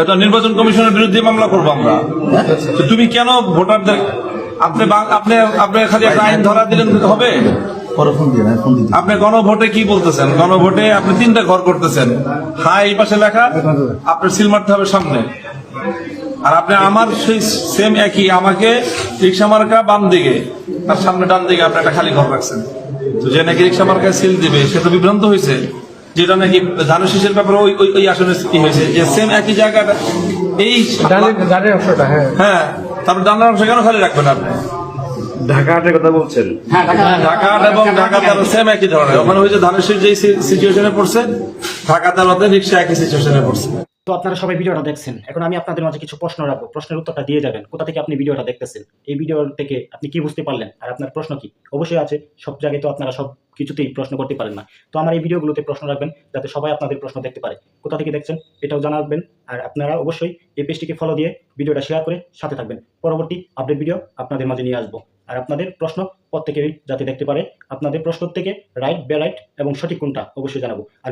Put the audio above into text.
এটা নির্বাচন কমিশনের বিরুদ্ধে মামলা করবো আমরা। তো তুমি কেন ভোটারদের আপনি খালি একটা আইন ধরা দিলেন হবে? আপনি গণভোটে কি বলতেছেন? গণভোটে আপনি 3টা ঘর করতেছেন, হ্যাঁ এই পাশে লেখা, আপনার সিল মারতে হবে সামনে। আর আপনি আমার সেই সেম একই, আমাকে রিক্সা মার্কা বাম দিকে, তার সামনে ডান দিকে আপনি একটা খালি ঘর রাখছেন। তো যে নাকি রিক্সা মার্কায় সিল দিবে সে তো বিভ্রান্ত হয়েছে, যেটা নাকি ধানের শীষের ব্যাপারে ওই আসনের কি হয়েছে যে সেম একই জায়গাটা এই অংশটা। হ্যাঁ, তারপর ডানার অংশ কেন খালি রাখবেন আপনি? ঢাকা হাটের কথা বলছেন? ঢাকা এবং ঢাকা তেরো সেম একই ধরনের। ওখানে হয়েছে ধানের শীষ যেই সিচুয়েশনে পড়ছে, ঢাকা তেরোতে রিক্সা একই সিচুয়েশনে পড়ছে। তো আপনারা সবাই ভিডিওটা দেখছেন, এখন আমি আপনাদের মাঝে কিছু প্রশ্ন রাখবো, প্রশ্নের উত্তরটা দিয়ে যাবেন। কোথা থেকে আপনি ভিডিওটা দেখতেছেন, এই ভিডিও থেকে আপনি কি বুঝতে পারলেন, আর আপনার প্রশ্ন কি? অবশ্যই আছে, সব জায়গায় তো আপনারা সব কিছুতেই প্রশ্ন করতে পারেন না। তো আমার এই ভিডিওগুলোতে প্রশ্ন রাখবেন যাতে সবাই আপনাদের প্রশ্ন দেখতে পারে। কোথা থেকে দেখছেন এটাও জানাবেন, আর আপনারা অবশ্যই এই পেজটিকে ফলো দিয়ে ভিডিওটা শেয়ার করে সাথে থাকবেন। পরবর্তী আপডেট ভিডিও আপনাদের মাঝে নিয়ে আসবো। আর আপনাদের প্রশ্ন প্রত্যেকেই যাতে দেখতে পারে, আপনাদের প্রশ্ন থেকে রাইট বেরাইট এবং সঠিক কোনটা অবশ্যই জানাবো। আর